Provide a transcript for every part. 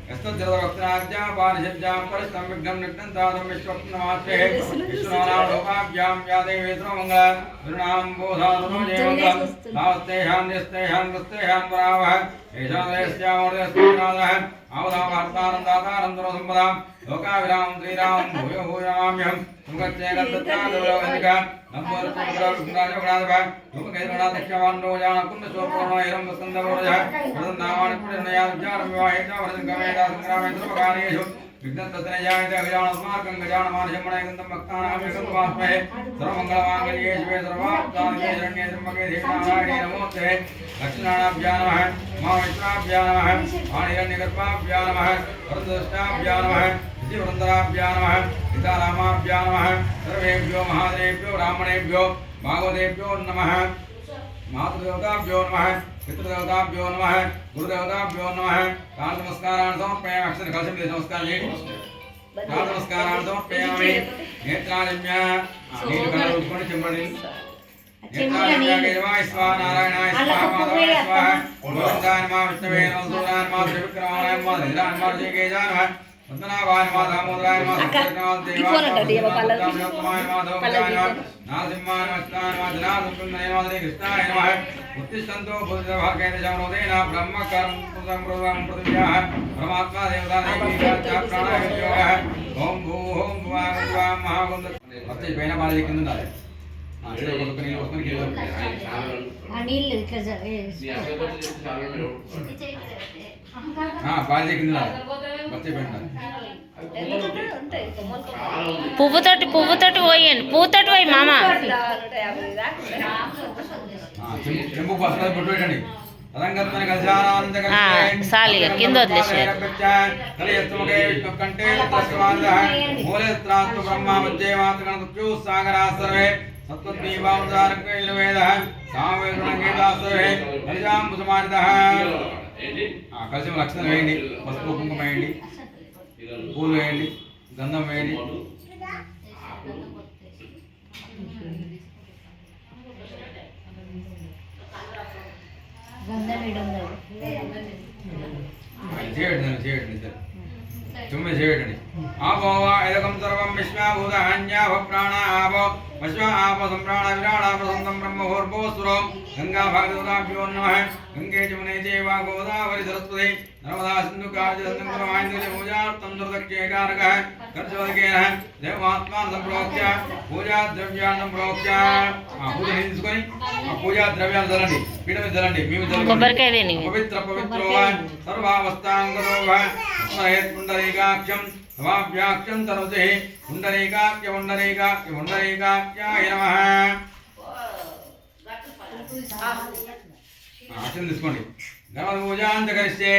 यस्तद्रवक्त्राज्ञा पारिषज्ञां परिष्टं विघ्नं निघ्नं तादं विश्वप्नमात्रे विश्वनानां लोकाभ्यां या देवी सर्वमङ्गला गुरुणां बोधातुनो जयमङ्गलं नास्तेहां निस्तेहां वस्तेहां परावः एषादयस्यामोदयस्यादः आवधावार्तानं दुरसम्पदां लोकाविरामं श्रीरामं भूयो भूयाम्यहं मुखच्चैकत्तत्रादुरवन्दिका नम्बोरुपुराजगणाधः धूमकेतुगणाध्यक्षवान्नोजानकुण्डशोपूर्णैरं वसन्दवरोजः वरदन्नामानि पुण्यनयाविचारं विवाहेषा वरदङ्गमेधा सङ्ग्रामेश्वरपकार्येषु विघ्नतत्रयायते गजानस्मार्कं गजानमानशमणैकन्दं भक्तानामेकन्दमात्महे सर्वमङ्गलमाङ्गल्ये शिवे सर्वार्थसाधिके शरण्ये त्र्यम्बके देवी नारायणे नमोऽस्तुते लक्ष्मीनारायणाभ्यां नमः महाविष्णाभ्यां नमः वाणिरण्यगर्भाभ्यां नमः वरदष्टाभ्यां नमः विधिवृन्दराभ्यां नमः सीतारामाभ्यां नमः सर्वेभ्यो महादेवेभ्यो ब्राह्मणेभ्यो भागवतेभ्यो नमः मातृदेवताभ्यो नमः पितृदेवताभ्यो नमः गुरुदेवताभ्यो नमः नमस्कारान् समर्पयामि अक्षर कलशं नमस्कारान् नमस्कारान् समर्पयामि नेत्रादिम्य नीलकण्ठ उद्गुण चिम्बणि नेत्रादिम्य केशवाय स्वाहा नारायणाय स्वाहा माधवाय स्वाहा गोविन्दाय नमः विष्णवे नमः सूराय नमः त्रिविक्रमाय नमः धीराय नमः ऋषिकेशाय नमः वन्दनावाय नमः दामोदराय नमः सत्यनाथ देवाय नमः उत्तमाय नमः दौर्गाय नमः नारसिंहाय नमः कृष्णाय नमः जनार्दनाय नमः कृष्णाय नमः उत्तिष्ठन्तो बुद्धिभागेन ब्रह्मकर्म पृथिव्याः परमात्मा देवता देवी प्राणायामयोगः ओम भूः ओम भुवः महागुंद వచ్చే పైన బాలి కింద ఉండాలి ఆ ఇడ ఒక నీళ్ళు వస్తుంది కిలో ఆ నీళ్ళు ఇట్లా బాలి కింద ఉండాలి వచ్చే పైన పువ్వుతోటి పోయండి పువ్వుతోటి పోయి మామ చెంబు పసలు బొట్టు పెట్టండి సాలిగా కింద వదిలేసారు కలిసి లక్షణం వేయండి పసుపు కుంకుమ వేయండి పూలు వేయండి గంధం వేయండి చేయండి సార్ తొమ్మిది చేయండి ఆపో ఏదకం సర్వం విశ్వభూతహాన్యాభ ప్రాణ ఆపో విశ్వ ఆప సంప్రాణ విరాడాపసంతం బ్రహ్మహోర్భోస్వరం గంగా భాగవతాభ్యో నమః గంగే జమునే చైవ గోదావరి సరస్వతి నర్మదా సింధు కావ్యసంగమమాంజలి పూజార్థం దుర్దక్షేకారకః కర్షవదకేన దేవాత్మాన్ సంప్రోక్ష్య పూజా ద్రవ్యాన్ని సంప్రోక్ష్య పూజ తీసుకొని ఆ పూజా ద్రవ్యాన్ని చల్లండి పీఠ మీద చల్లండి మేము చల్లండి పవిత్ర పవిత్రో సర్వావస్థాంగతో పుండరీకాక్షం సమాభ్యాక్షం తరుతే పుండరీకాఖ్య పుండరీకాఖ్య పుండరీకాఖ్యాయ నమః ఆచరణ తీసుకోండి గణపతి పూజాంత కరిష్యే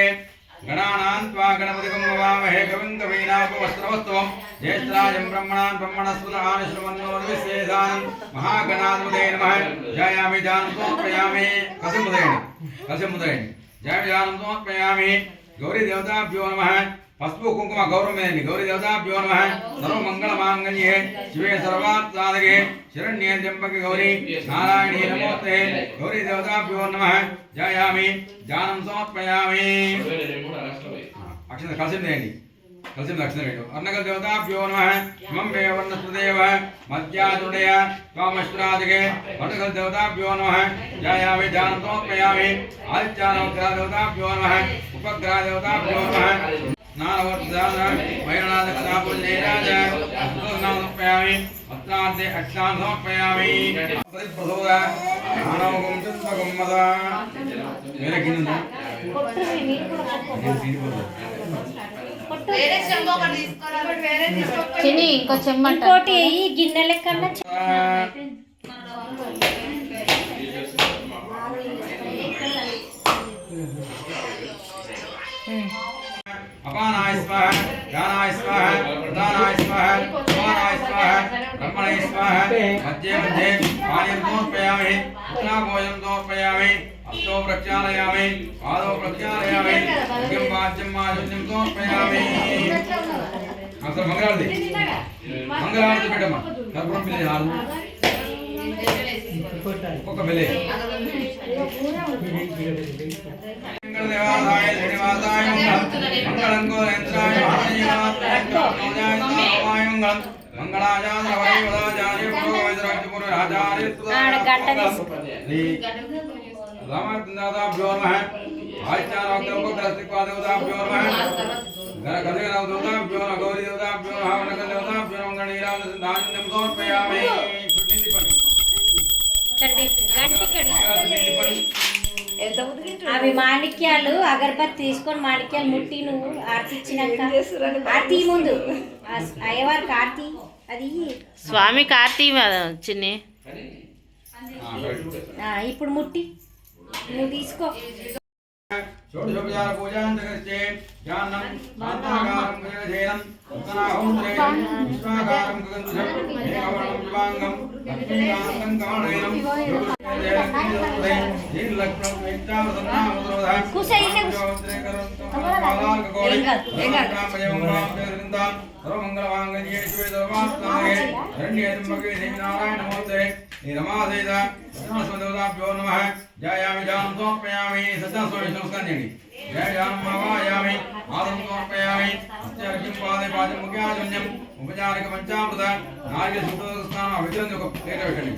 గణానాం త్వా గణపతికం భవామహే కవిం కవీనాపవస్త్రవస్త్వం జ్యేష్ఠరాజం బ్రహ్మణాన్ బ్రహ్మణస్పద ఆనుష్ణవన్నో విశేషానం మహాగణాధిపతే నమః జయామి ధ్యానం సమర్పయామి కలశం ముద్రయండి జయామి ధ్యానం సమర్పయామి గౌరీ దేవతాభ్యో నమః పసుపు కుంకుమ గౌరవమేయండి గౌరీ దేవతాభ్యో నమః సర్వమంగళమాంగళ్యే శివే సర్వార్థసాధకే శరణ్యే త్ర్యంబకే గౌరీ నారాయణీ నమోస్తుతే గౌరీ దేవతాభ్యో నమః జయామి ధ్యానం సమర్పయామి అక్షర కలశం చేయండి కలశం అక్షర వేయండి అన్నగల దేవతాభ్యో నమః ఇమం మే వర్ణస్పదేవ మధ్యాదుడయ కామశ్వరాదికే వర్ణగల దేవతాభ్యో నమః జయామి ధ్యానం సమర్పయామి ఆదిత్యానవగ్రహ దేవతాభ్యో నమః ఉపగ్రహ దేవతాభ్యో నమః నానవర్ధాన వైరణాద కథాపుజేరాజ సమర్పయామి అత్రాంతే అక్షాం సమర్పయామి ప్రసోద మానవగం చంద్రగమ్మద వేరే కింద ఇంకో చెమ్మంట గిన్నె లెక్క अपानाय स्वाहा ज्ञानाय स्वाहा प्रदानाय स्वाहा समानाय स्वाहा ब्रह्मणे स्वाहा मध्ये मध्ये पानीं समर्पयामि उत्तराभोजनं समर्पयामि हस्तो प्रक्षालयामि पादौ प्रक्षालयामि मुख्यं वाच्यं माधुर्यं समर्पयामि अस्तु मंगलारति पेटम्मा कर्पूरं पिल्लि हारु ఒక్కొక్క బెలి దేవాదాయ శ్రీనివాసాయ మంగళం గోరేంద్రాయ మహాదేవాయ మంగళం మంగళాచార్య వదాచార్య పురోహితరాజపుర ఆచార్య రామచంద్రాభ్యో నమః ఆచార్యోగ్రస్తిక్వాదేవతాభ్యో నమః గణగణదేవతాభ్యో నమః గౌరీదేవతాభ్యో నమః వనగదేవతాభ్యో నమః గణీరాజధాన్యం సమర్పయామి. అవి మాణిక్యాలు అగరబత్తి తీసుకొని మాణిక్యాలు ముట్టి నువ్వు ఆర్తి ఇచ్చినాక ఆర్తి ముందు అయ్యవారికి ఆర్తి అది స్వామి కార్తీ చిన్ని ఇప్పుడు ముట్టి నువ్వు తీసుకో. షోడశోపచార పూజాంతకృత్యే ధ్యానం శాంతాకారం గజగజేనం ఉత్తరాహం త్రేయం విశ్వాకారం గగంధం ఏకవర్ణం శివాంగం లక్ష్మీకాంతం కమలేనం దీర్లక్ష్మం విద్యావసన్నామోదరః సర్వమంగళమాంగళ్యే శివే సర్వాత్మనే శరణ్యే త్ర్యంబకే దేవి నారాయణమూర్తే రమాదేవ దేవతాభ్యో నమః. జయామి జానం సమర్పయామి. సత్యస్వామి నమస్కారం చేయండి. జయ జానం ఆవాయామి ఆదం సమర్పయామి. అత్యర్ఘ్యం పాదే పాదం ముఖ్యాజన్యం ఉపచారిక పంచామృత నార్య శుద్ధస్నానం విగ్రహం ఒక ప్లేట్ పెట్టండి.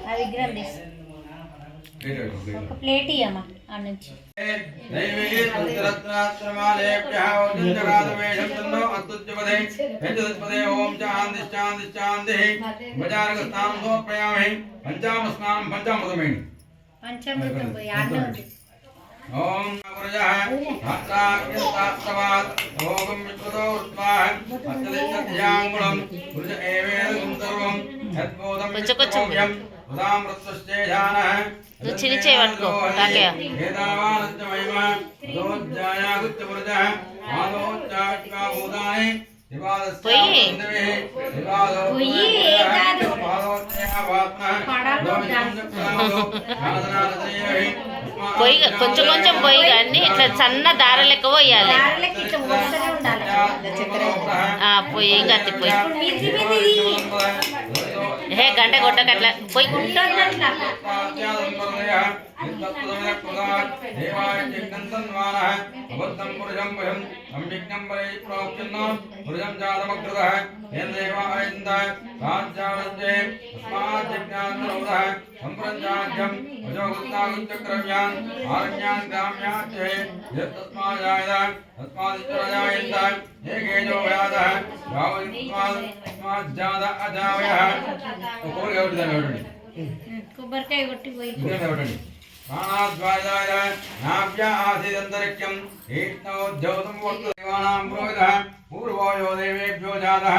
ఆ విగ్రహం తీసు ఒక ప్లేట్ ఇయ్యమ్మా ఆ నుంచి. పంచామృతం పోయి ఆడనే ఉంది. ఓం ఓం విశ్వదోర్త్వాహం నువ్వు చిన్ని చేయి పట్టుకో తాతయ్య. పొయ్యి పొయ్యి కొంచెం కొంచెం పొయ్యి కానీ ఇట్లా సన్న దార లెక్క పోయాలి. పొయ్యి గట్టి పొయ్యి హే గంట కొట్టకట్లా పొయ్యి కొబ్బరికాయ కొట్టి పోయి ప్రాణాద్వాదాయ నాభ్య ఆసిదంతరిక్షం ఈష్ణోద్యోతం వర్తదేవానాం పురోహితః పూర్వోయో దేవేభ్యో జాతః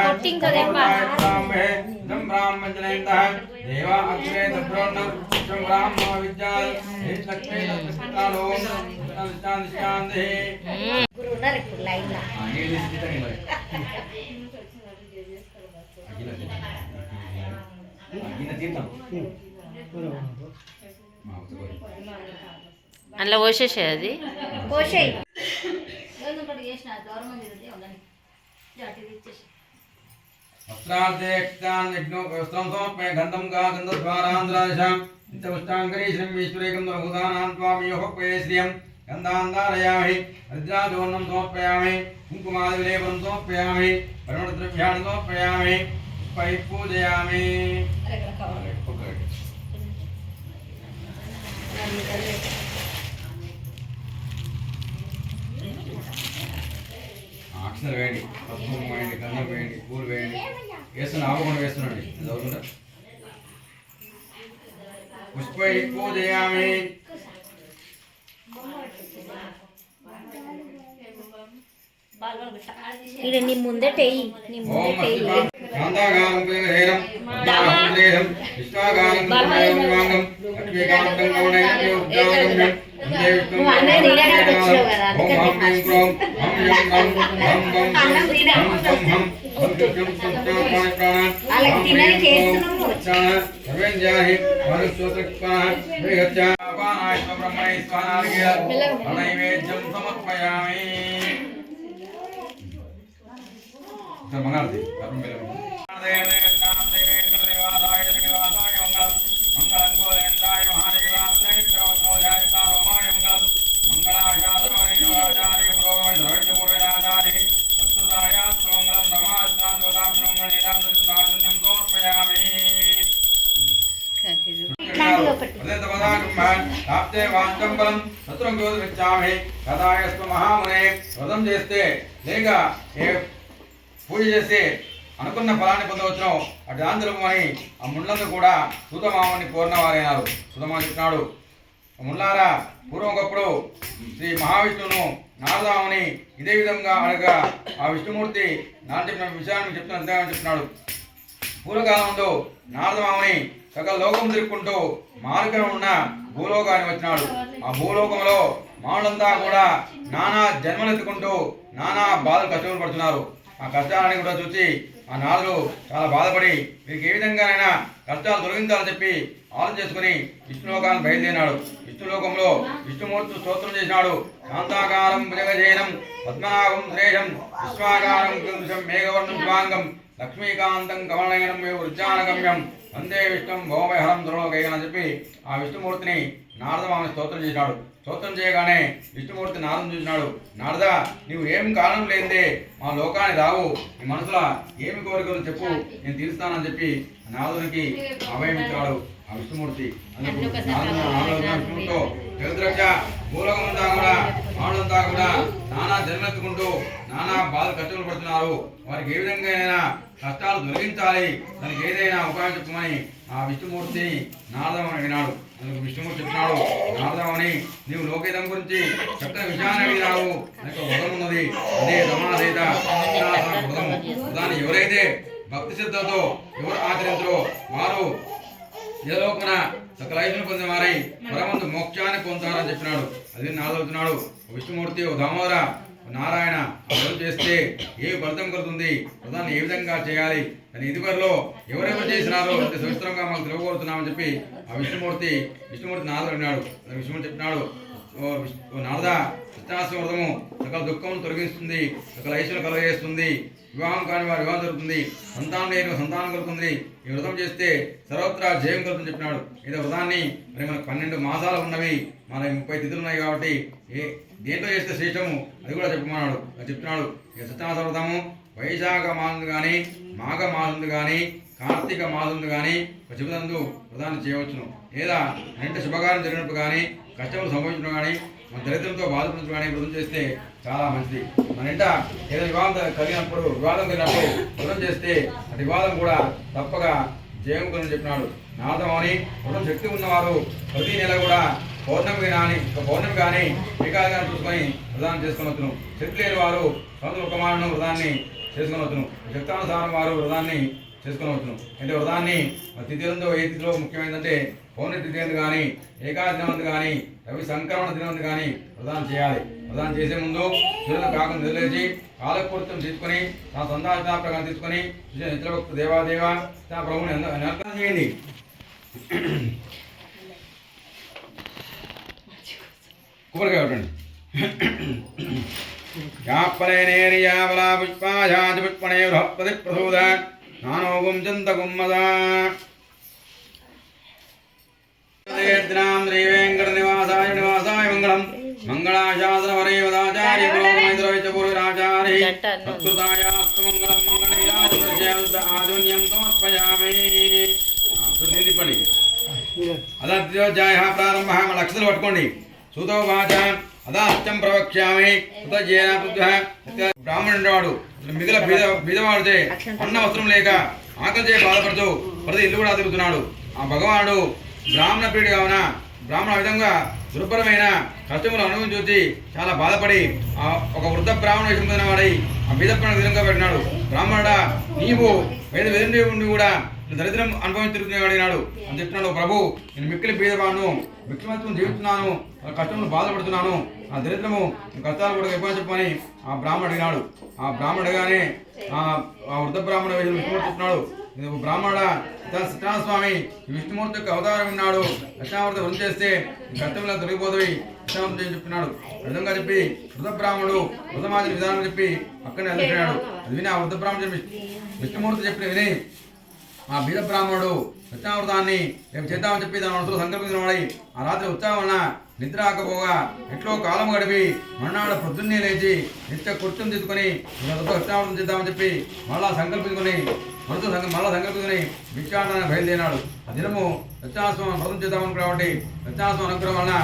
బ్రాహ్మే తం బ్రాహ్మణజనైతః దేవ అగ్రే దబ్రోణం తం బ్రాహ్మ విద్యాల్ లక్ష్మీ తత్పితాలో శాంతి గురు ఉన్నారు ఇప్పుడు లైన్ లా. అందులో పోసేసే అది పోసేయి. వస్త్రార్థేక్తాన్ యజ్ఞో వస్త్రం సమర్పయ గంధం గా గంధద్వారాంధ్రాదశాం నిత్యపుష్టాంకరీ శ్రీం ఈశ్వరేకం భూతానాం త్వామియోపే శ్రియం గంధాంధారయామి హరిద్రాచూర్ణం సమర్పయామి కుంకుమాదివిలేపనం సమర్పయామి పరిమళద్రవ్యాన్ని సమర్పయామి పై పూజయామి. అక్షర వేయండి, పసుపు వేయండి, గంధం వేయండి, పూలు వేయండి. వేస్తున్నా ఆపకుండా వేస్తున్నాండి. అది అవుతుందా? పుష్పై పూజయామి. ఇది నీ ముందటేయి నీ ముందటేయి. శాంతాగారం హేరం దాహం విశ్వాగారం వివాంగం లక్ష్మీకాంతం గౌణైర్య ఉద్యాగమ్యం నువ్వు అన్నది తినడానికి వచ్చినావు కదా అందుకని వాళ్ళకి తినని చేస్తున్నాము. నైవేద్యం సమర్పయామి. మంగళారతి ఒకటి వ్రతం చేస్తే లేక పూజ చేస్తే అనుకున్న ఫలాన్ని పొందవచ్చును అటు ఆంధ్రమని ఆ ముళ్ళందు కూడా సూతమామని కోరినవారైనారు. సూతమామ చెప్పినాడు, ముళ్ళారా పూర్వం ఒకప్పుడు శ్రీ మహావిష్ణువును నారదామని ఇదే విధంగా అడగా ఆ విష్ణుమూర్తి నాటి విషయాన్ని చెప్తున్నాడు. పూర్వకాలంలో నారదమామని సకల లోకం తిరుక్కుంటూ మార్గం ఉన్న భూలోకాన్ని వచ్చినాడు. ఆ భూలోకంలో మానవులంతా కూడా నానా జన్మలెత్తుకుంటూ నానా బాధలు కష్టములు పడుతున్నారు. ఆ కష్టాలని కూడా చూసి ఆ నారదుడు చాలా బాధపడి వీరికి ఏ విధంగానైనా కష్టాలు తొలగించాలని చెప్పి ఆలోచన చేసుకుని విష్ణులోకాన్ని బయలుదేరినాడు. విష్ణులోకంలో విష్ణుమూర్తి స్తోత్రం చేసినాడు. శాంతాకారం భుజగజైనం పద్మనాభం శ్రేషం విశ్వాకారం కృషం మేఘవర్ణం శివాంగం లక్ష్మీకాంతం కమలనయనం వృజ్జానగమ్యం వందే విష్ణుం భౌమహరం దుర్లోకైన అని చెప్పి ఆ విష్ణుమూర్తిని నారదమామని స్తోత్రం చేసినాడు. స్తోత్రం చేయగానే విష్ణుమూర్తి నారదం చూసినాడు. నారద, నీవు ఏం కారణం లేదే మా లోకాన్ని రావు, నీ మనసులో ఏమి కోరికలు చెప్పు, నేను తీరుస్తానని చెప్పి నారదునికి అభయం ఇచ్చాడు ఆ విష్ణుమూర్తి. విష్ణువుతో జగద్రక్ష భూలోకమంతా కూడా మానవులంతా కూడా నానా జన్మెత్తుకుంటూ నానా బాధ కష్టములు పడుతున్నారు. వారికి ఏ విధంగా కష్టాలు తొలగించాలి, దానికి ఏదైనా ఉపాయం చెప్పమని ఆ విష్ణుమూర్తి నారదమని అడిగినాడు. అందుకు విష్ణుమూర్తి చెప్పినాడు, నారదమని నీవు లోకేదం గురించి చక్కని విషయాన్ని అడిగినావు. నాకు వ్రతం ఉన్నది, అదే రమాదేత వ్రతం. దాన్ని ఎవరైతే భక్తి శ్రద్ధతో ఎవరు ఆచరించరో వారు ఏలోకన సకల ఐదును పొందిన వారై పరమందు మోక్షాన్ని పొందుతారని చెప్పినాడు. అది నారదుడుతున్నాడు, విష్ణుమూర్తి ఓ దామోదర నారాయణ వ్రతం చేస్తే ఏ ఫలితం కలుగుతుంది, వ్రతాన్ని ఏ విధంగా చేయాలి అని ఇదివరలో ఎవరెవరు చేసినారో అంత సవిస్తరంగా మాకు తెలియకూరుతున్నామని చెప్పి ఆ విష్ణుమూర్తి నారదుడు అన్నాడు. విష్ణుమూర్తి చెప్పినాడు, ఓ నారద, కృష్ణాష్టమి వ్రతము సకల దుఃఖం తొలగిస్తుంది, సకల ఐశ్వర్యం కలగజేస్తుంది, వివాహం కాని వారి వివాహం జరుగుతుంది, సంతానం లేని సంతానం కలుగుతుంది. ఈ వ్రతం చేస్తే సర్వత్రా జయం కలుగుతుంది చెప్పినాడు. ఇది వ్రతాన్ని మరి మనకు 12 మాసాలు ఉన్నవి, మన 30 తిథులు ఉన్నాయి కాబట్టి దేంట్లో చేస్తే శ్రేష్టము అది కూడా చెప్పమన్నాడు. అది చెప్తున్నాడు. ఇక సత్యనారాయణ వ్రతము వైశాఖ మాసం కానీ మాఘ మాసం కానీ కార్తీక మాసం కానీ చెబుతందు వ్రతాన్ని చేయవచ్చును. లేదా ఇంటి శుభకార్యం జరిగినప్పుడు కానీ కష్టములు సంభవించడం కానీ మన దరిద్రంతో బాధపడుతూ కానీ వ్రతం చేస్తే చాలా మంచిది. మన ఇంట ఏదో వివాదం కలిగినప్పుడు వ్రతం చేస్తే ఆ వివాదం కూడా తప్పగా జయం గురించి చెప్పినాడు. నారదమని వ్రతం శక్తి ఉన్నవారు ప్రతి నెల కూడా పౌర్ణమి కానీ ఏకాదశి కానీ చూసుకొని వ్రతాన్ని చేసుకునవచ్చును. శక్తి లేని వారు సంవత్సరం ఒక మాలను వ్రతాన్ని చేసుకునవచ్చును. శక్తానుసారం వారు వ్రతాన్ని చేసుకునవచ్చును. అంటే వ్రతాన్ని తిథిలందు ఏ తిథిలో ముఖ్యమైనదంటే పౌర్ణమి తిథి అందు కానీ ఏకాదశి దినం కానీ రవి సంక్రమణ దినం కానీ వ్రతాన్ని చేయాలి. వ్రతాన్ని చేసే ముందు సూర్యుడు కాకుండా నిద్రలేచి కాలకూర్తం తీసుకొని తన సంతాన ప్రకారం తీసుకొని నిత్యభక్తు దేవాదేవ తన ప్రభుని నరకం చేయండి. కొబ్బరికాయ పెట్టండి. యాపలేనేర్యావలా పుష్పాజాతి పుష్పణే బృహస్పతి ప్రసూద నానోగుం చంత గుమ్మదా శ్రీ వెంకట నివాసాయ మంగళం మంగళాశాసనవరే వదాచార్య పూర్వరాచార్య సత్కృతాయాస్తు మంగళం మంగళీయాజ ఆధున్యం సమర్పయామి. నిలిపండి. అదాధ్యోధ్యాయ ప్రారంభ. మన అక్షతలు పట్టుకోండి. సూతో వాచ అదాస్త్యం ప్రవక్ష్యామి బ్రాహ్మణుడు వాడు మిగిలిన బీదవాడితే అన్న వస్త్రం లేక ఆకలిచే బాధపడుతూ ప్రతి ఇల్లు కూడా తిరుగుతున్నాడు. ఆ భగవానుడు బ్రాహ్మణ ప్రియుడు కావున బ్రాహ్మణ విధంగా దుర్భరమైన కష్టములు అనుభవం చూసి చాలా బాధపడి ఒక వృద్ధ బ్రాహ్మణ వేషం పొందిన వాడై ఆ బీదప్పని విధంగా పెట్టినాడు. బ్రాహ్మణుడా, నీవు వేద ఉండి కూడా దరిద్రం అనుభవించుతున్నాడు అడిగినాడు. అని చెప్తున్నాడు, ప్రభు నేను మిక్కిలి బీదవాను, భిక్షమత్వం జీవిస్తున్నాను, కష్టములు బాధపడుతున్నాను, ఆ దరిద్రము కష్టాలు కూడా ఎక్కువ చెప్పని ఆ బ్రాహ్మణుడు అడిగినాడు. ఆ బ్రాహ్మణుడు అడిగానే ఆ వృద్ధ బ్రాహ్మణ వేషం విష్ణుమూర్తి చెప్తున్నాడు, బ్రాహ్మణుడా, సత్యనారాయణ విష్ణుమూర్తి యొక్క అవతారం ఉన్నాడు, దక్షిణామూర్తి వృద్ధి చేస్తే కష్టంలో తొలగిపోతుంది దక్షిణామూర్తి అని చెప్తున్నాడు. విధంగా చెప్పి వృద్ధ బ్రాహ్మణుడు వృద్ధమాజన విధానం చెప్పి అక్కడనే వెళ్ళిపోయాడు. అది విని ఆ వృద్ధ బ్రాహ్మణుడు విష్ణుమూర్తి చెప్పిన విని ఆ బీద బ్రాహ్మణుడు సత్యామృతాన్ని రేపు చేద్దామని చెప్పి తన మనసులో సంకల్పించిన వాడి ఆ రాత్రి ఉత్సాహం వలన నిద్ర ఆకపోగా ఎట్లో కాలం గడిపి మర్నాడు పొద్దున్నే లేచి నిత్య కుర్చం తీసుకొని సత్యామృతం చేద్దామని చెప్పి మళ్ళా సంకల్పించుకొని మళ్ళా సంకల్పించుకొని భిక్షాటనానికి బయలుదేరాడు. ఆ దినము సత్యాస్వామి వ్రతం చేద్దామని కాబట్టి సత్యాస్వామి అనుగ్రహం వలన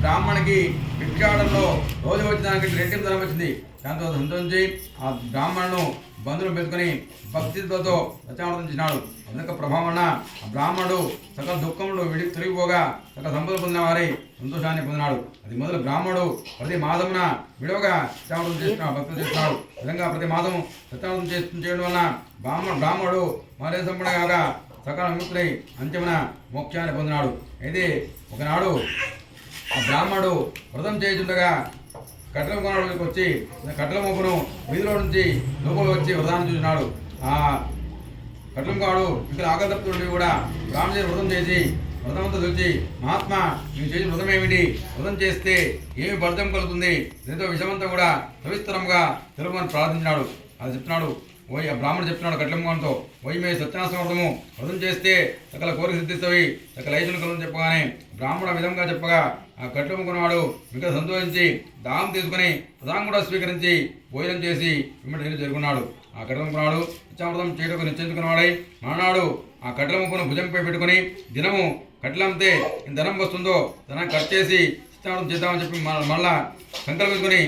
బ్రాహ్మణికి భిక్షాటంలో రోజు వచ్చి దానికి రెట్టింపు ధనం వచ్చింది. దాంతో సంతోషించి ఆ బ్రాహ్మణును బంధువులు పెట్టుకుని భక్తితో సత్యామృతం చేసినాడు. అందుక ప్రభావన ఆ బ్రాహ్మణుడు సకల దుఃఖములు తొలగిపోగా సకల సంపద పొందిన వారి సంతోషాన్ని పొందినాడు. అది మొదలు బ్రాహ్మణుడు ప్రతి మాసమున విడవగా సత్యామృతం చేస్తున్నాడు, భక్తులు చేస్తున్నాడు. విధంగా ప్రతి మాసం సత్యామృతం చేయడం వలన బ్రాహ్మణుడు మరే సంపడగా సకల విముక్తులై అంత్యమున మోక్షాన్ని పొందినాడు. అయితే ఒకనాడు ఆ బ్రాహ్మణుడు వ్రతం చేయుచుండగా కట్టెల కొనడానికి వచ్చి కట్టెల మోపును వీధిలో నుంచి లోపల వచ్చి వ్రతాన్ని చూసినాడు. ఆ కట్టెల కాడు ఇక్కడ ఆకలితప్పుతుండి కూడా బ్రాహ్మణుడు వ్రతం చేసి వ్రతమంతా చూసి మహాత్మా నీవు చేసిన వ్రతం ఏమిటి, వ్రతం చేస్తే ఏమి ఫలితం కలుగుతుంది, దీంతో విషమంతా కూడా సవిస్తరంగా తెలుపమని ప్రార్థించినాడు. అది చెప్తున్నాడు. ఓయ్ ఆ బ్రాహ్మణుడు చెప్తున్నాడు కట్లంతో, ఓయ్ మే సత్యాసమర్థము వ్రతం చేస్తే సకల కోరిక సిద్ధిస్తవి, సకల ఐశ్వర్యం కలుగుని చెప్పగానే బ్రాహ్మణ విధంగా చెప్పగా ఆ కట్లముకున్నవాడు మిగతా సంతోషించి దాహం తీసుకుని ప్రధానం కూడా స్వీకరించి భోజనం చేసి వెంబడి నీళ్ళు చేరుకున్నాడు. ఆ కట్టెలముకున్నాడు సత్యామృతం చేయటకు నిశ్చయించుకున్నవాడై మర్నాడు ఆ కట్టెలముకును భుజంపై పెట్టుకుని దినము కట్టెలంతే ధనం వస్తుందో ధనాన్ని ఖర్చు చేసి సత్యామృతం చేద్దామని చెప్పి మళ్ళా సంకల్పించుకుని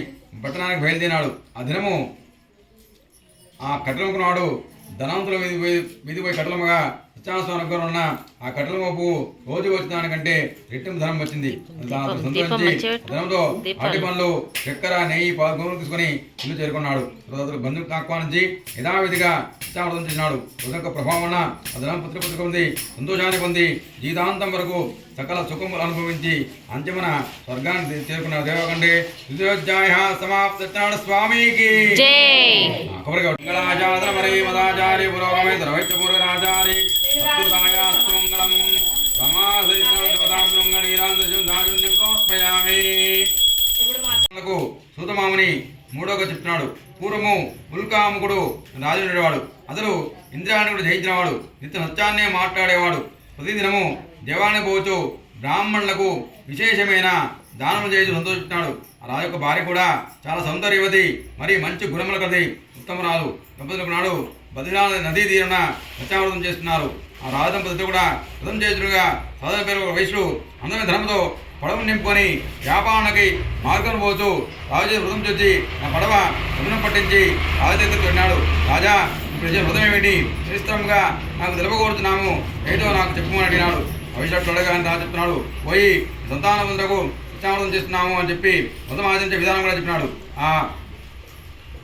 పట్టణానికి బయలుదేరినాడు. ఆ దినము ఆ కట్టెలముకున్నాడు ధనవంతుల వీధి పోయి కట్టెలముగా సత్యాస్వామి అనుగ్రహం ఉన్న ఆ కట్టెల మోపు రోజు వచ్చిన దానికంటే రెట్టింపు ధనం వచ్చింది. సంతోషించి ధనంతో అరటి పండ్లు చక్కెర నెయ్యి పాలు తీసుకుని ఇల్లు చేరుకున్నాడు. బంధువులకు ఆహ్వానించి యథావిధిగా సత్యామృతం చేసినాడు. యొక్క ప్రభావం వలన ఆ ధనం పుత్రిపుత్రిక పొంది సంతోషాన్ని పొంది జీవితాంతం వరకు సకల సుఖములు అనుభవించి అంత్యమున స్వర్గాన్ని చేరుకున్నారు. దేవకండే విద్యోధ్యాయ సమాప్త సత్యనారాయణ స్వామికి మంగళాచార్య మరే మదాచార్య పురోగమే ద్రవైత్యపూర్వరాచార్య మంగళం సూతమాముని మూడోగా చెప్తున్నాడు. పూర్వము ఉల్కాముకుడు రాజు ఉండేవాడు. అతడు ఇంద్రాన్ని కూడా జయించినవాడు. నిత్య సత్యాన్నే మాట్లాడేవాడు. ప్రతిదినము దేవాలయానికి పోవచ్చు బ్రాహ్మణులకు విశేషమైన దానము చేసి సంతోషిస్తున్నాడు. ఆ రాజు యొక్క భార్య కూడా చాలా సౌందర్యవతి, మరి మంచి గుణముల కలది, ఉత్తమరాలు. దంపతులకు నాడు బద్రీనాథ్ నదీ తీరున సత్యామృతం చేస్తున్నారు. ఆ రాజు దంపతులు కూడా వ్రతం చేస్తుగా సాధారణ పేరు వయసులు అందమైన ధనంతో పడవను నింపుకొని వ్యాపారానికి మార్గం పోవచ్చు. రాజు వ్రతం చూసి ఆ పడవ సముద్రం పట్టించి రాజచేతికి వెళ్ళినాడు. రాజా ఇప్పుడు వ్రతం ఏమిటి, విస్తరంగా నాకు తెలుపకూడుతున్నాము, ఏదో నాకు చెప్పమని అడిగినాడు. భవిష్యత్తు అడగాలని రాజు చెప్తున్నాడు. పోయి సంతానవంతులకు సత్యామృతం చేస్తున్నాము అని చెప్పి వ్రతం ఆచరించే విధానం కూడా చెప్పినాడు. ఆ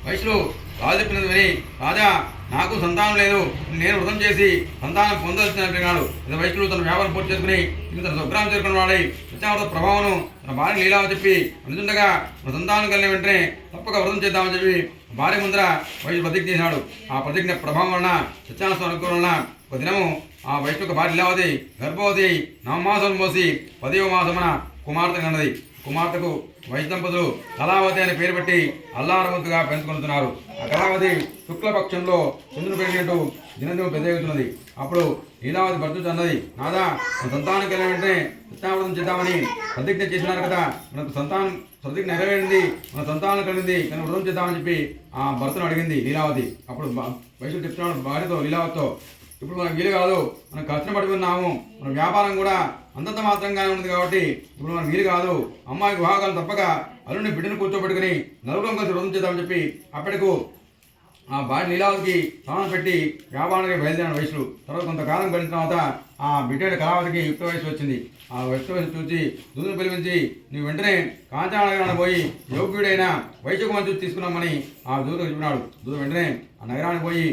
వయసులో రాజు చెప్పినది విని, రాజా నాకు సంతానం లేదు, నేను వ్రతం చేసి సంతానం పొందాల్సిన అంటున్నాడు. వయసులో తన వ్యాపారం పూర్తి చేసుకుని తన స్వగ్రామం చేరుకున్న వాడై సత్యామృత ప్రభావం తన భార్య లీలా చెప్పి అందుండగా మన సంతానం కలిగిన వెంటనే తప్పక వ్రతం చేద్దామని చెప్పి భార్య ముందర వయసు ప్రతిజ్ఞ చేసినాడు. ఆ ప్రతిజ్ఞ ప్రభావం వలన సత్యానంద అనుగ్రహం వలన ఒక దినము ఆ వయసు భార్య లీలావతి గర్భవతి నవమాసం పోసి 10వ మాసమున కుమార్తె అన్నది. కుమార్తెకు వైద్య దంపతులు కళావతి అనే పేరు పెట్టి అల్లారవంతుగా పెంచుకుంటున్నారు. ఆ కళావతి శుక్లపక్షంలో చంద్రుడు పెరిగినట్టు దినదినం పెద్దగుతున్నది. అప్పుడు లీలావతి భర్తతో అన్నది, నాదా మన సంతానం కలిగిన వెంటనే సత్యామృతం చేద్దామని ప్రతిజ్ఞ చేసినారు కదా, మనకు సంతానం ప్రతిజ్ఞ నెరవేరింది, మన సంతానం కలిగింది, కానీ వ్రతం చేద్దామని చెప్పి ఆ భర్తను అడిగింది లీలావతి. అప్పుడు వయసు చెప్తున్నాడు భార్యతో లీలావతితో, ఇప్పుడు మనకు వీలు కాదు, మనం కష్టం పడుకున్నాము, మన వ్యాపారం కూడా అంతంత మాత్రంగానే ఉంది కాబట్టి ఇప్పుడు మనకు వీలు కాదు, అమ్మాయికి వివాహాలు తప్పక అల్లుడిని బిడ్డను కూర్చోబెట్టుకుని నలుగురం కలిసి వ్రతం చేద్దామని చెప్పి అప్పటికు ఆ భార్య లీలావతికి స్నానం పెట్టి వ్యాపారానికి బయలుదేరిన వయసులు. తర్వాత కొంతకాలం గడిచిన తర్వాత ఆ బిడ్డ కళావతికి యుక్త వయసు వచ్చింది. ఆ యుక్త వయసు చూసి దూదును పిలిపించి నువ్వు వెంటనే కాంచనగరానికి పోయి యోగ్యుడైన వైశ్యకుమార్ చూసి తీసుకున్నామని ఆ దూతకు చెప్పినాడు. దూత వెంటనే ఆ నగరానికి పోయి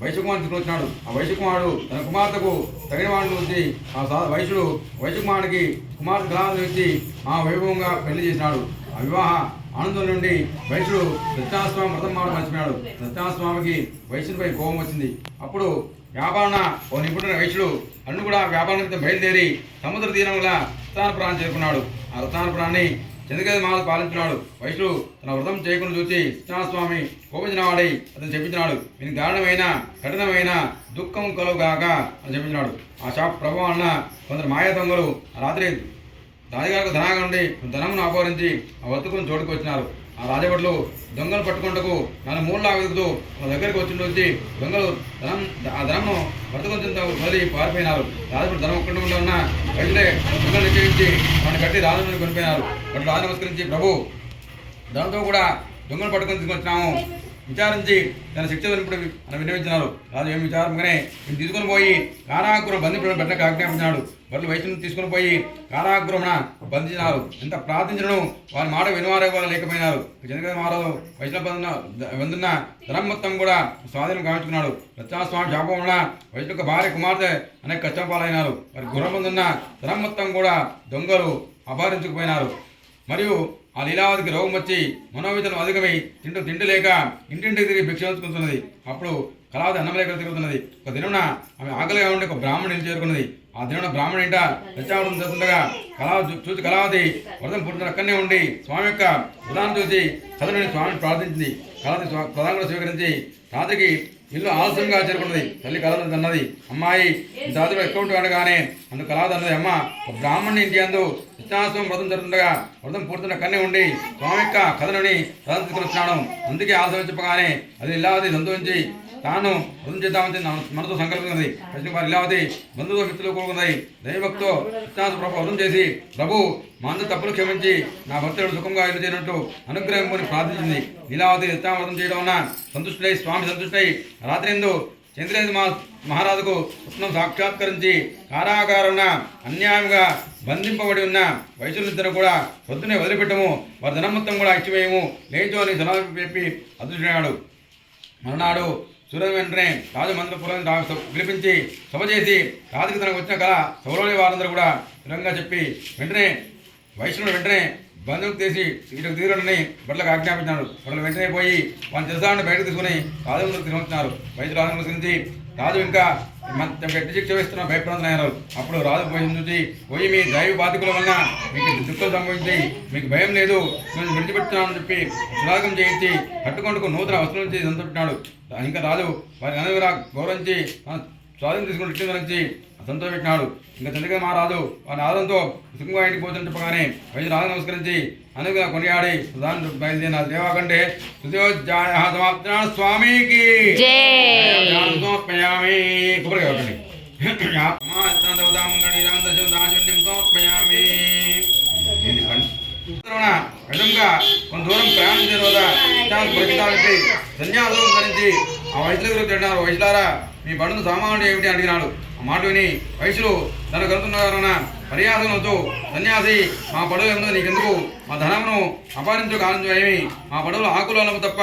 వైశ్యకుమారుడు తీసుకొచ్చినాడు. ఆ వైశ్యకుమారుడు తన కుమార్తెకు తగిన వాడిని వచ్చి ఆ వైశ్యుడు వైశ్యకుమారుడికి కుమార్తె కళావతిని ఇచ్చి ఆ వైభవంగా పెళ్లి చేసినాడు. ఆ వివాహ ఆనందం నుండి వైశ్యుడు సత్యాస్వామి వ్రతం మాట మర్చిపోయాడు. సత్యాస్వామికి వైశ్యునిపై కోపం వచ్చింది. అప్పుడు వ్యాపారణ ఓ నిపుణుడైన వైశ్యుడు అన్ను కూడా వ్యాపారం బయలుదేరి సముద్ర తీరంలో రత్నానపురాన్ని చేరుకున్నాడు. ఆ రత్నానపురాన్ని చంద్రకేత మహారాజు పాలించినాడు. వైష్ణుడు తన వ్రతం చేయకుండా చూసి కృష్ణస్వామి కోపించిన వాడై అతను చెప్పించినాడు. దీనికి కారణమైన కఠినమైన దుఃఖం కలుగాక అని చెప్పించినాడు. ఆ శాప ప్రభావం కొందరు మాయా దొంగలు రాత్రి రాజుగారికి ధనాగా నుండి ధనమును అపహరించి ఆ వత్తుకుని చోటుకు వచ్చినారు. ఆ రాజభట్లు దొంగలు పట్టుకుంటకు నన్ను మూడులా వెతుకుతూ వాళ్ళ దగ్గరికి వచ్చి దొంగలు ఆ ధనమును వర్తకొంచెంత వదిలి పారిపోయినారు. రాజభట్లు ధనం ఒక్కకుండా ఉన్న వైద్యులే దొంగలు నిశ్చయించి వాడిని కట్టి రాజుని కొనిపోయినారు. వాటి రాజు నమస్కరించి ప్రభు ధనంతో కూడా దొంగలు పట్టుకొని తీసుకొచ్చినాము, విచారించి తన శిక్ష వినిపుడు అని విన్నవించినారు. రాజు ఏమి విచారంగానే నేను తీసుకొని పోయి కారాగృహం బంధించడం పెట్టక ఆజ్ఞాపించినాడు. బట్లు వైష్ణుని తీసుకుని పోయి కారాగృహమున బంధించినారు. ఎంత ప్రార్థించడం వారి మాట వినివారే కూడా లేకపోయినారు. చంద్రకేత మహారాజు వైష్ణవ బంధున్న ధనం మొత్తం కూడా స్వాధీనం గావించుకున్నాడు. లక్షాస్వామి శాపం వలన వైష్ణుక భార్య కుమార్తె అనేక కష్టం పాలైనారు. వారి గృహం బంధున్న ధనం మొత్తం కూడా దొంగలు అపహరించుకుపోయినారు. మరియు ఆ లీలావతికి రోగం వచ్చి మనోవిధులు అధికమై తిండి లేక ఇంటింటికి తిరిగి భిక్షించుకుంటున్నది. అప్పుడు కళావతి అన్నం లేక తిరుగుతున్నది. ఒక దినమున ఆమె ఆకలిగా ఉండి ఒక బ్రాహ్మణుని చేరుకున్నది. ఆ దినమున బ్రాహ్మణి ఇంట రచ్చావడం జరుగుతుండగా చూసి కళావతి వ్రతం పుట్టిన అక్కడనే ఉండి స్వామి యొక్క ప్రధానం చూసి చదువుని స్వామిని ప్రార్థించింది. కళావతి ప్రధానంగా స్వీకరించి రాత్రికి ఇల్లు ఆలస్యంగా చేరుకున్నది. తల్లి కళావతి అన్నది, అమ్మాయి ఈ రాత్రిలో ఎక్కువ అనగానే అందుకు కళావతి అన్నది, అమ్మ ఒక బ్రాహ్మణుని ఇంటి అందు కృష్ణాష్టమి వ్రతం జరుగుతుండగా వ్రతం పూర్తిన కన్నే ఉండి స్వామి యొక్క కథనుని వ్రతం తీసుకుని వచ్చినాను. అందుకే ఆలస్యం చెప్పగానే అది లీలావతి సంతోషించి తాను వ్రతం చేద్దామని మనతో సంకల్పించినది. వారి లీలావతి బంధువులు మిత్రులు కోరుకున్నది. దైవభక్తో కృష్ణాష్టమి ప్రభు వ్రతం చేసి ప్రభు మా అందరూ తప్పులు క్షమించి నా భక్తుడు సుఖంగా ఇల్లు చేయనట్టు అనుగ్రహం కొని ప్రార్థించింది. లీలావతి వ్రతం చేయడం వలన సంతుష్టుడై స్వామి సంతుష్టై రాత్రి ఎందు చంద్రకేత మహారాజుకు స్వప్నం సాక్షాత్కరించి కారాగారమున అన్యాయంగా బంధింపబడి ఉన్న వైశ్యులిద్దరు కూడా పొద్దునే వదిలిపెట్టము, వారి ధనం మొత్తం కూడా ఇచ్చివేయము, లేచో అని సలహా చెప్పి అదృష్టాడు. మరునాడు సూర్యుడు వెంటనే రాజు మంత్రపురం పిలిపించి సభ చేసి రాజుకి తనకు వచ్చిన కళ సౌరవుని వారందరూ కూడా విధంగా చెప్పి వైష్ణవుడు వెంటనే బంధువుకు తీసి ఇటుకు తీరుని బట్లకు ఆజ్ఞాపించినాడు. వాళ్ళు వెంటనే పోయి వాళ్ళని తెలుసాన్ని బయటకు తీసుకుని రాజు ముందుకు తిరుగుతున్నారు. వైద్యులు రాజు గురించి రాజు ఇంకా గట్టి శిక్ష వేస్తున్న భయప్రాంతనయ్యారు. అప్పుడు రాజు చూసి పోయి మీ దైవ బాధికుల వలన మీకు దుఃఖం సంభవించి మీకు భయం లేదు, మేము విడిచిపెడుతున్నామని చెప్పి శిలాగం చేయించి కట్టుకొండుకు నూతన వస్తువుల నుంచి సంతోషించాడు. ఇంకా రాజు వారి అనుగుణ గౌరవించి స్వాధీనం తీసుకుని ఇచ్చిన నుంచి సంతోషపెట్టినాడు. ఇంకా చంద్రకేత మహారాజు వారి ఆదరంతో సుఖంగా ఇంటికి పోతుని చెప్పగానే వైద్యులు రాజు నమస్కరించి అనుగుణ కొనియాడి ప్రధాన బయలుదేరిన దేవాకంటే సుదేవోధ్యాయ సమాప్తాన స్వామికి సమర్పయామి. కొబ్బరి కాకండి విధంగా కొంత దూరం ప్రయాణించిన రోజు సన్యాసం ధరించి ఆ వైద్యుల గురించి తింటున్నారు. వైద్యులారా మీ బంధువు సామాన్యుడు ఏమిటి అడిగినాడు. ఆ మాట విని వైశ్యులు తన కలుగుతున్న పర్యాసనతో సన్యాసి మా పడవ ఏముందో నీకెందుకు, మా ధనమును అపహరించు కాలించు ఏమి, మా పడవలు ఆకులను తప్ప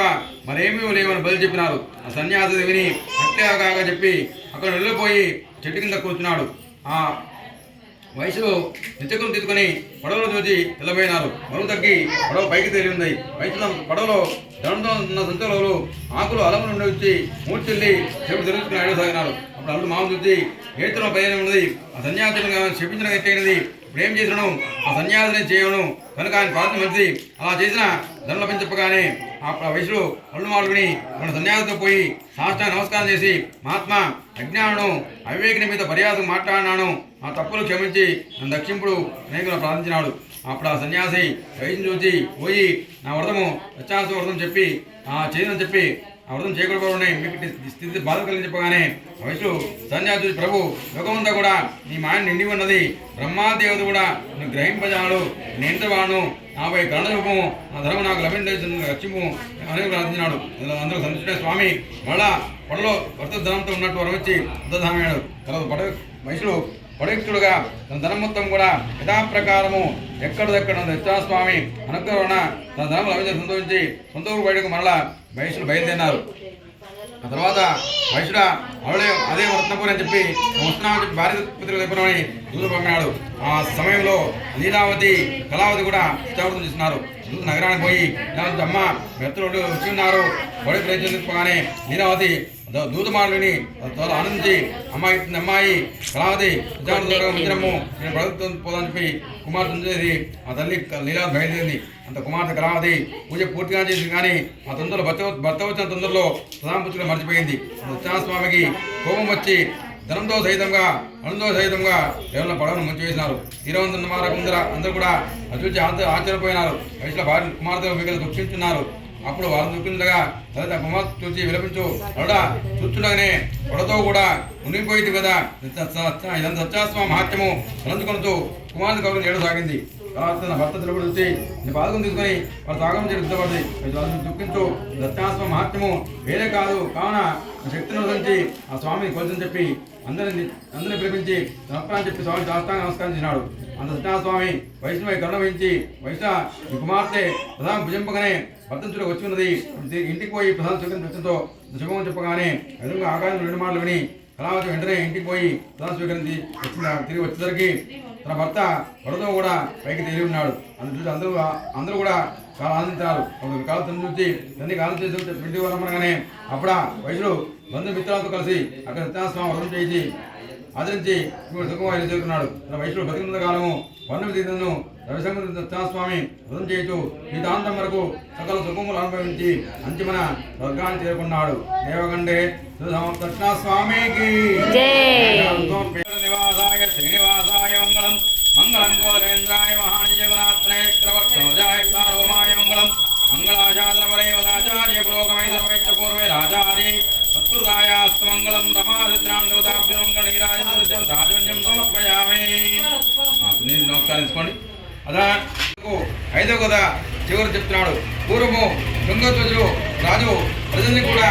మరేమీ లేవని బదులు చెప్పినారు. ఆ సన్యాసి విని అట్లే కాగా చెప్పి అక్కడ వెళ్ళిపోయి చెట్టు కింద కూర్చున్నాడు. ఆ వైశ్యులు నిత్యకులు తీసుకుని పడవలో చూసి వెళ్ళబోయినారు. బరువు తగ్గి పడవ పైకి తేలి ఉంది. వైశ్యుల పడవలో ధనంతో ఉన్న సంచరులు ఆకులు అలము నుండి వచ్చి మూర్చెల్లి చెప్పుడు తెలుసుకుని అడగసాగినారు. అప్పుడు అల్లు మామ చూసి ఏతులో పైన ఉన్నది. ఆ సన్యాసులు క్షమించిన ఎట్టయినది. ఇప్పుడు ఏం చేసినాను, ఆ సన్యాసిని చేయను కనుక ఆయన ప్రార్థన మంచి అలా చేసిన ధనం లభించగానే ఆ వైశ్యులు అల్లు మాటలు విని మన సన్యాసితో పోయి సాష్టాంగ నమస్కారం చేసి మహాత్మా అజ్ఞానును అవివేకిని మీద పర్యాసం మాట్లాడినాను, ఆ తప్పులు క్షమించి నన్ను దక్షింపుడు అనేకులు ప్రార్థించినాడు. అప్పుడు ఆ సన్యాసి వైద్యం చూసి పోయి నా వ్రతము రక్షాంశ వ్రతం చెప్పి చేయని చెప్పి ఆ వ్రతం చేయకూడదు మీకు స్థితి బాధ కలిగి చెప్పగానే వైశ్యులు సన్యాసి చూసి ప్రభు లోకమంతా కూడా నీ మాయను నిండి ఉన్నది, బ్రహ్మాదేవత కూడా నువ్వు గ్రహింపజాడు, నేంద్రవాణు నాపై కరణ రూపము నా ధర్మం నాకు లభించిన రక్షింపు అనేది ప్రార్థించినాడు. అందరూ సంతృష్ట స్వామి మళ్ళా పడలో భర్త ధనంతో ఉన్నట్టు వరవచ్చి ఉద్దధామయ్యాడు. తర్వాత వైశ్యులు పడయుక్తుడుగా తన ధనం మొత్తం కూడా యథాప్రకారము ఎక్కడదెక్కడ దక్షాస్వామి అనుగ్రహణ తన ధనం లభించిన సంతోషించి సొంత ఊరు బయటకు మరలా వైశ్యులు బయలుదేరినారు. ఆ తర్వాత వైశ్యుడ అవడే అదే రత్నపూర్ అని చెప్పి వస్తున్నామని చెప్పి భార్య పుత్రులు చెప్పినని దూరం పంపినాడు. ఆ సమయంలో లీలావతి కళావతి కూడా ఇష్టావృతం చేస్తున్నారు. నగరానికి పోయి లీలావతి అమ్మ మిత్రుడు వచ్చి ఉన్నారు బడి ప్రయత్నించగానే లీలావతి దూతమాలని చాలా ఆనందించి అమ్మాయి అమ్మాయి కళావతి మందిరము నేను ప్రభుత్వం పోదని చెప్పి కుమార్తె చేసి ఆ తల్లి లీలావతి బయలుదేరింది. అంత కుమార్తె కళావతి పూజ పూర్తిగా చేసింది కానీ ఆ తొందరలో భర్త వచ్చిన తొందరలో ప్రధానపుత్రులు మర్చిపోయింది. సత్యనారాయణస్వామికి కోపం వచ్చి ధనంతో సహితంగా అనంతో సహితంగా దేవుళ్ళ పడవను ముంచి వేసినారు. తీరవంతుల అందరూ కూడా అది చూసి ఆశ్చర్యపోయినారు. వయసులో భార్య కుమార్తె మిగిలిన దుఃఖించున్నారు. అప్పుడు వారు దుఃఖించగా తల్లి కుమార్తె చూసి విలపించు అరుడా చూస్తుండగానే పొడతో కూడా మునిగిపోయింది కదా ఇదంతా సత్యాస్వామి మహాత్యము తలంచుకొనుతూ కుమార్తె కవులు ఏడసాగింది. తర్వాత నా భర్త తిరుగుడు వచ్చి నీ బాధకం తీసుకొని వారు తాగం సిద్ధపడింది. దుఃఖించు సత్యాస్వామి మహాత్యము వేరే కాదు కావున శక్తిని వదిలించి ఆ స్వామిని కొలిచని చెప్పి అందరిని పిలిపించి నమస్కారం చెప్పి స్వామి శాస్త్రాన్ని నమస్కరించినాడు. అంత సత్యనారాయణ స్వామి వైష్ణవ కరుణ వహించి వైష్ణ ఈ కుమార్తె ప్రధాన భుజింపగానే భర్తంచుడు వచ్చి ఉన్నది ఇంటికి పోయి ప్రధాన స్వీకరించడంతో శుభం చెప్పగానే ఎదురుగా ఆకాశం 2 మాటలు విని కళావతి వెంటనే ఇంటికి పోయి ప్రధాన స్వీకరించి తిరిగి వచ్చేసరికి తన భర్త వడతో కూడా పైకి తేలి ఉన్నాడు. అందుకు చూసి అందరూ కూడా చాలా ఆనందించారు. ఒక కాలం తను చూసి తండ్రికి ఆనందించి ఇంటికి వరమనగానే అప్పుడ వైద్యుడు బంధుమిత్రులతో కలిసి అక్కడ సత్యనారాయణ వ్రతం చేయించి ఆదరించి సుఖంగా చేరుకున్నాడు. తన వయసులో బతికినంత కాలము వర్ణం తీర్థను రవిశంకర సత్యనారాయణ వ్రతం చేయుతూ ఈ దాంతం వరకు సకల సుఖములు అనుభవించి అంతిమన స్వర్గాన్ని చేరుకున్నాడు. దేవగండే సత్యనారాయణ స్వామికి నివాసాయ శ్రీనివాసాయ మంగళం మంగళం గోలేంద్రాయ మహానిజగుణాత్మనే చక్రవర్తోజాయ సార్వమాయ మంగళం మంగళాచార్య వదాచార్య పురోగమై సర్వైచ్చ పూర్వే రాజారి సత్కృతాయాస్తు మంగళం రమాదిత్రాంతోదాభ్యం గణీరాజం రాజన్యం సమర్పయామి. నమస్కరించుకోండి. అదా 5వ కథ చివరి చెప్తున్నాడు. పూర్వము తుంగధ్వజుడు రాజు ప్రజల్ని కూడా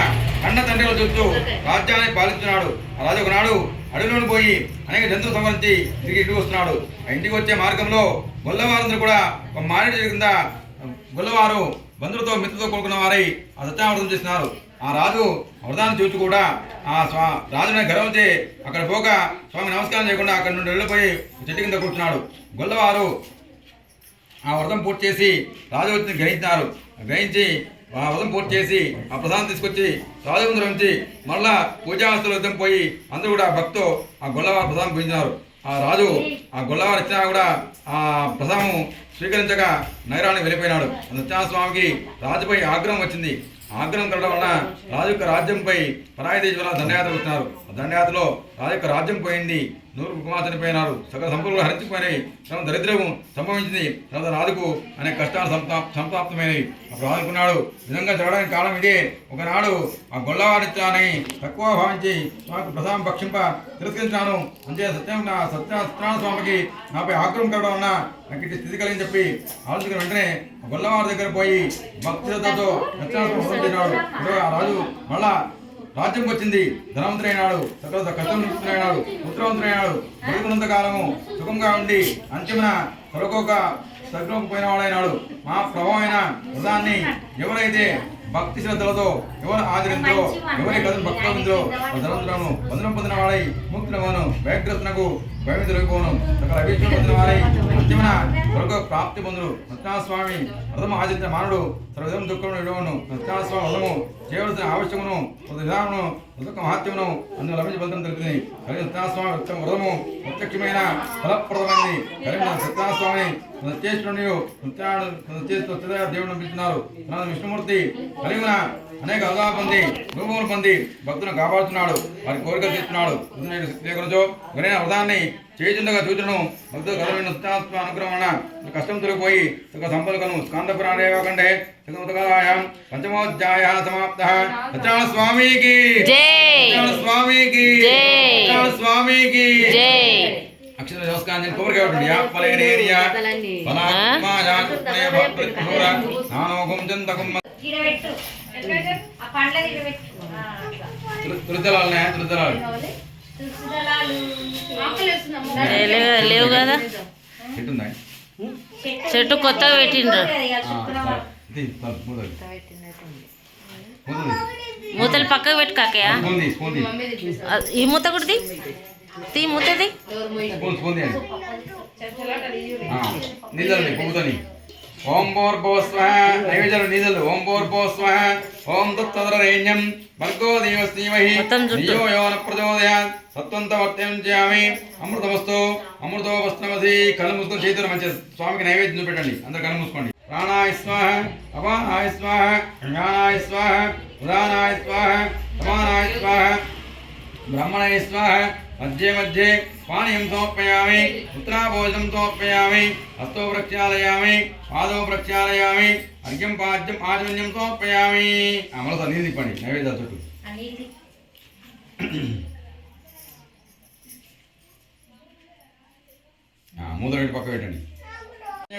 అన్న తండ్రిలో చూస్తూ రాజ్యాన్ని పాలిస్తున్నాడు. ఆ రాజు ఒకనాడు అడవిలోని పోయి అనేక జంతువులు సంహరించి తిరిగి ఇంటికి వస్తున్నాడు. ఆ ఇంటికి వచ్చే మార్గంలో గొల్లవారందరూ కూడా ఒక మారేడు కింద గొల్లవారు బంధువులతో మిత్రులతో కొనుక్కున్న వారై ఆ సత్యావ్రతం చేస్తున్నారు. ఆ రాజు వ్రతాన్ని చూసి కూడా ఆ రాజుని గర్వంచే అక్కడ పోక స్వామి నమస్కారం చేయకుండా అక్కడి నుండి వెళ్ళిపోయి చెట్టు కింద కూర్చున్నాడు. గొల్లవారు ఆ వ్రతం పూర్తి చేసి రాజు వచ్చిన గ్రహించి ఆ వ్రతం పూర్తి చేసి ఆ ప్రసాదం తీసుకొచ్చి రాజు ముందు ఉంచి మళ్ళా పూజావస్థలు యుద్ధం పోయి అందరూ కూడా భక్తో ఆ గొల్లవారు ప్రసాదం పూజించారు. ఆ రాజు ఆ గొల్లవారు ఇచ్చినా కూడా ఆ ప్రసాదం స్వీకరించగా నగరానికి వెళ్ళిపోయినాడు. సత్యనారాయణస్వామికి రాజుపై ఆగ్రహం వచ్చింది. ఆగ్రహం కలగడం వలన రాజు యొక్క రాజ్యంపై పరాయి దేశం వల్ల దండయాత్ర వచ్చినారు. దండయాత్రలో రాజు యొక్క రాజ్యం పోయింది. 100 కుమార్తె చనిపోయినారు. సకల సంపదలు హరించిపోయినాయి. తర్వాత దరిద్రము సంభవించింది. తర్వాత రాజుకు అనేక కష్టాలు సంప్రాప్తమైనవి. అప్పుడు రాజుకున్నాడు విధంగా జరగడానికి కారణం ఇదే. ఒకనాడు ఆ గొల్లవారిని తక్కువ భావించి నాకు ప్రసాదం భక్షింప తిరస్కరించాను. అంతే సత్యనారాయణ స్వామికి నాపై ఆగ్రహం కలగడం వలన నాకు ఇటు స్థితి కలిగి చెప్పి ఆలోచించిన వెంటనే గొల్లవారి దగ్గర పోయి భక్తులతో సత్యనారాయణ ఆ రాజు మళ్ళా రాజ్యం వచ్చింది. ధనవంతుడైనాడు. సకల కష్టం నిలుపుతున్నాడు. పుత్రవంతుడైనాడు. బతుకున్నంత కాలము సుఖంగా ఉండి అంతిమన తొలకోక సగ్రం పోయిన వాడైనాడు. మా ప్రభావమైన వ్రతాన్ని ఎవరైతే భక్తి శ్రద్ధలతో ఎవరు ఆచరించో ఎవరి కథను భక్తులతో ధనవంతులను బంధనం పొందిన వాడై ముక్తులవను భయగ్రస్తునకు భయం తొలగిపోను. సకల అభిషేకం పొందిన వారై అంతిమన తొలగ ప్రాప్తి పొందుడు. సత్యనారాయణస్వామి వ్రతము ఆచరించిన మానవుడు సర్వవిధం దుఃఖమును విడవను. సత్యనారాయణస్వామి వ్రతము చేయవలసిన ఆవశ్యమును విధానమును దుఃఖ మహాత్యమును అందులో లభించి ఫలితం తెలిపింది. కలిగిన సత్యనారాయణస్వామి వ్రతము ప్రత్యక్షమైన ఫలప్రదమైనది. కలిగిన సత్యనారాయణస్వామిని సత్యేశ్వరుని దేవుడు పిలుస్తున్నారు. విష్ణుమూర్తి కలిగిన అనేక అవగాహన పొంది రూపములు పొంది భక్తులను కాపాడుతున్నాడు. వారి కోరికలు తీస్తున్నాడు. గురైన వ్రతాన్ని చేయుచుండగా చూచును భక్తులు కలమైన సత్యాత్మ అనుగ్రహం వలన కష్టం తొలగిపోయి సుఖ సంపదలను స్కాంద పురాణేవకండే సుఖముతకలాయాం పంచమోధ్యాయ సమాప్త. సత్యనారాయణ స్వామికి సత్యనారాయణ స్వామికి సత్యనారాయణ స్వామికి అక్షర నమస్కారం. కొబ్బరికాయ ఉంటుంది. యాపలేరియా లేవు కదా. చెట్టు కొత్తగా పెట్టిండ్రు. మూతలు పక్కకు పెట్టు కాకయా. ఈ మూత కూడా తీ మూతది. ఓం భూర్భువః స్వః నైవేద్యం నీదలు ఓం భూర్భువః స్వః ఓం తత్సవితుర్వరేణ్యం భర్గో దేవస్య ధీమహి ధియో యో నః ప్రచోదయాత్ సత్వంతవర్త్యం చేయామి అమృతమస్తు అమృతో వస్త్రమసి కళ్ళు మూసుకొని చేతులు మంచి స్వామికి నైవేద్యం చూపెట్టండి అందరు కళ్ళు మూసుకోండి ప్రాణాయ స్వాహ అపానాయ స్వాహ జ్ఞానాయ స్వాహ ఉదానాయ స్వాహ సమానాయ స్వాహ బ్రహ్మణాయ స్వాహ మధ్యే మధ్యే పానీయం సమర్పయామి పుత్రాభోజనం సమర్పయామి హస్తో ప్రక్షాళయామి పాదో ప్రక్షాళయామి అర్ఘ్యం పాద్యం ఆచమన్యం సమర్పయామి అమలు నీళ్ళు తిప్పండి నైవేద్యాల చుట్టూ మూత పెట్టి పక్క పెట్టండి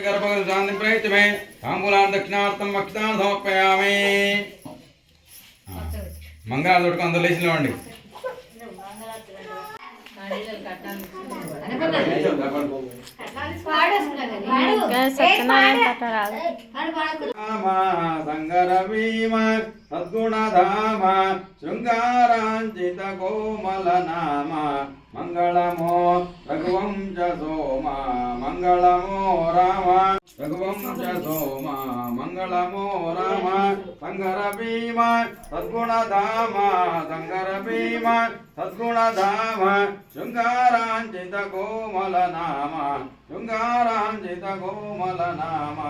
గర్భగృహ శాంతి ప్రయత్నమే తాంబూలాన్ని దక్షిణార్థం భక్తాన్ని సమర్పయామి మంగళాలు తోడుకు అందరు లేచి లేవండి సంగరవీమ సద్గుణధామ శృంగారాంచిత కోమల నామ మంగళమో రఘువంశ సోమ మంగళమో రామ రఘువంశ సోమ మంగళమో రామ సంగర భీమ సద్గుణధామ సంగర భీమ సద్గుణధామ శృంగారాంచిత కోమల నామ శృంగారాంచిత కోమల నామ